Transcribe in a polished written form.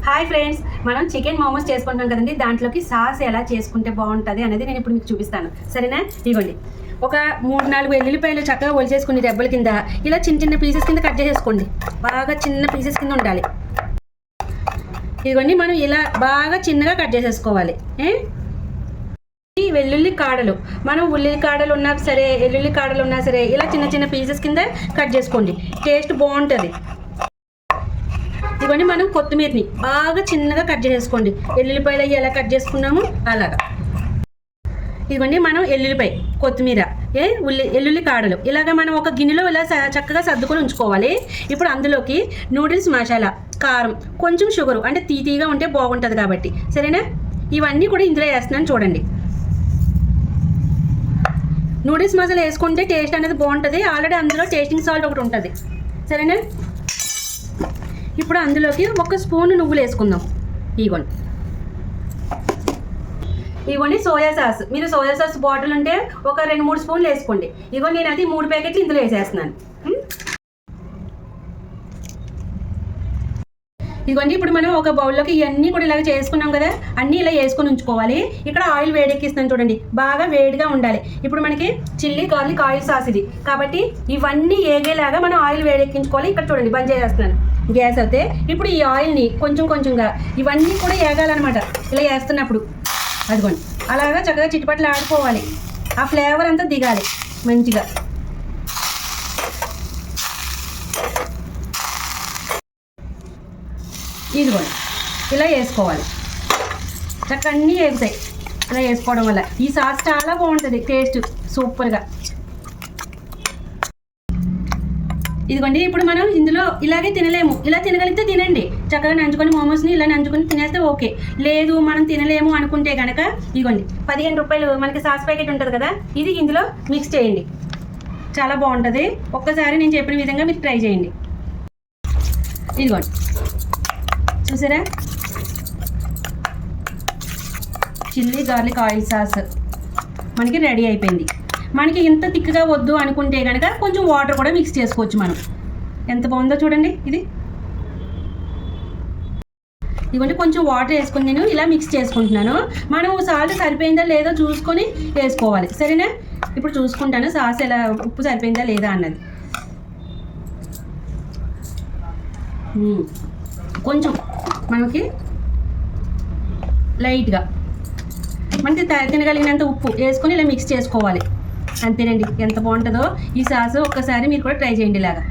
Hi friends, మనం chicken momos చేసుకుంటాం కదండి. దాంట్లోకి సాస్ ఎలా చేసుకుంటే బాగుంటుంది అనేది నేను ఇప్పుడు మీకు చూపిస్తాను, సరేనా? ఇవ్వండి, ఒక 3-4 వెల్లుల్లిపాయలు చక్కగా ఒలిచేసుకుని రెబ్బల కింద ఇలా చిన్న చిన్న పీసెస్ కింద కట్ చేసేసుకోండి. బాగా చిన్న పీసెస్ కింద ఉండాలి. ఇదిగోండి, మనం ఇలా బాగా చిన్నగా కట్ చేసేసుకోవాలి. ఈ వెల్లుల్లి కాడలు, మనం ఉల్లి కాడలు ఉన్నా సరే, వెల్లుల్లి కాడలు ఉన్నా సరే, ఇలా చిన్న చిన్న పీసెస్ కింద కట్ చేసుకోండి. టేస్ట్ బాగుంటుంది. ఇవన్నీ మనం కొత్తిమీరని బాగా చిన్నగా కట్ చేసేసుకోండి. ఎల్లుల్లిపాయలు అవి ఎలా కట్ చేసుకున్నాము అలాగా. ఇవన్నీ మనం ఎల్లుల్లిపాయ, కొత్తిమీర, ఎల్లుల్లి కాడలు ఇలాగ మనం ఒక గిన్నెలో ఇలా చక్కగా సర్దుకొని ఉంచుకోవాలి. ఇప్పుడు అందులోకి నూడిల్స్ మసాలా, కారం, కొంచెం షుగరు, అంటే తీగా ఉంటే బాగుంటుంది కాబట్టి, సరేనా? ఇవన్నీ కూడా ఇందులో వేస్తున్నాను చూడండి. నూడిల్స్ మసాలా వేసుకుంటే టేస్ట్ అనేది బాగుంటుంది. ఆల్రెడీ అందులో టేస్టింగ్ సాల్ట్ ఒకటి ఉంటుంది, సరేనా? ఇప్పుడు అందులోకి 1 స్పూన్ నువ్వులు వేసుకుందాం. ఇవ్వండి సోయా సాస్. మీరు సోయా సాస్ బాటిల్ ఉంటే ఒక 2-3 స్పూన్లు వేసుకోండి. ఇవ్వండి, నేను అది 3 ప్యాకెట్లు ఇందులో వేసేస్తున్నాను. ఇదిగోండి, ఇప్పుడు మనం ఒక బౌల్లోకి ఇవన్నీ కూడా ఇలాగ చేసుకున్నాం కదా, అన్నీ ఇలా వేసుకొని ఉంచుకోవాలి. ఇక్కడ ఆయిల్ వేడెక్కిస్తున్నాను చూడండి, బాగా వేడిగా ఉండాలి. ఇప్పుడు మనకి చిల్లీ గార్లిక్ ఆయిల్ సాస్ ఇది కాబట్టి ఇవన్నీ ఏగేలాగా మనం ఆయిల్ వేడెక్కించుకోవాలి. ఇక్కడ చూడండి, బంద్ చేసేస్తున్నాను గ్యాస్ అయితే. ఇప్పుడు ఈ ఆయిల్ని కొంచెం కొంచెంగా ఇవన్నీ కూడా ఏగాలన్నమాట. ఇలా వేస్తున్నప్పుడు అదిగోండి అలాగా చక్కగా చిట్టుపట్లు ఆడుకోవాలి. ఆ ఫ్లేవర్ అంతా దిగాలి మంచిగా. ఇదిగోండి ఇలా వేసుకోవాలి. చక్కగా అన్నీ వేగుతాయి ఇలా వేసుకోవడం వల్ల. ఈ సాస్ చాలా బాగుంటుంది, టేస్ట్ సూపర్గా. ఇదిగోండి, ఇప్పుడు మనం ఇందులో ఇలాగే తినలేము. ఇలా తినగలిగితే తినండి, చక్కగా నంచుకొని మోమోస్ని ఇలా నంచుకొని తినేస్తే ఓకే. లేదు మనం తినలేము అనుకుంటే కనుక ఇదిగోండి 15 రూపాయలు మనకి సాస్ ప్యాకెట్ ఉంటుంది కదా, ఇది ఇందులో మిక్స్ చేయండి. చాలా బాగుంటుంది. ఒక్కసారి నేను చెప్పిన విధంగా మీరు ట్రై చేయండి. ఇదిగోండి చూసారా, చిల్లీ గార్లిక్ ఆయిల్ సాస్ మనకి రెడీ అయిపోయింది. మనకి ఇంత థిక్గా వద్దు అనుకుంటే కనుక కొంచెం వాటర్ కూడా మిక్స్ చేసుకోవచ్చు మనం. ఎంత బాగుందో చూడండి ఇది. ఇదిగోండి, కొంచెం వాటర్ వేసుకొని నేను ఇలా మిక్స్ చేసుకుంటున్నాను. మనం సాల్ట్ సరిపోయిందా లేదో చూసుకొని వేసుకోవాలి, సరేనా? ఇప్పుడు చూసుకుంటాను సాస్ ఎలా, ఉప్పు సరిపోయిందా లేదా అన్నది. కొంచెం మనకి లైట్గా మనకి తినగలిగినంత ఉప్పు వేసుకొని ఇలా మిక్స్ చేసుకోవాలి. అంతేనండి, ఎంత బాగుంటుందో ఈ సాస్. ఒక్కసారి మీరు కూడా ట్రై చేయండి ఇలాగా.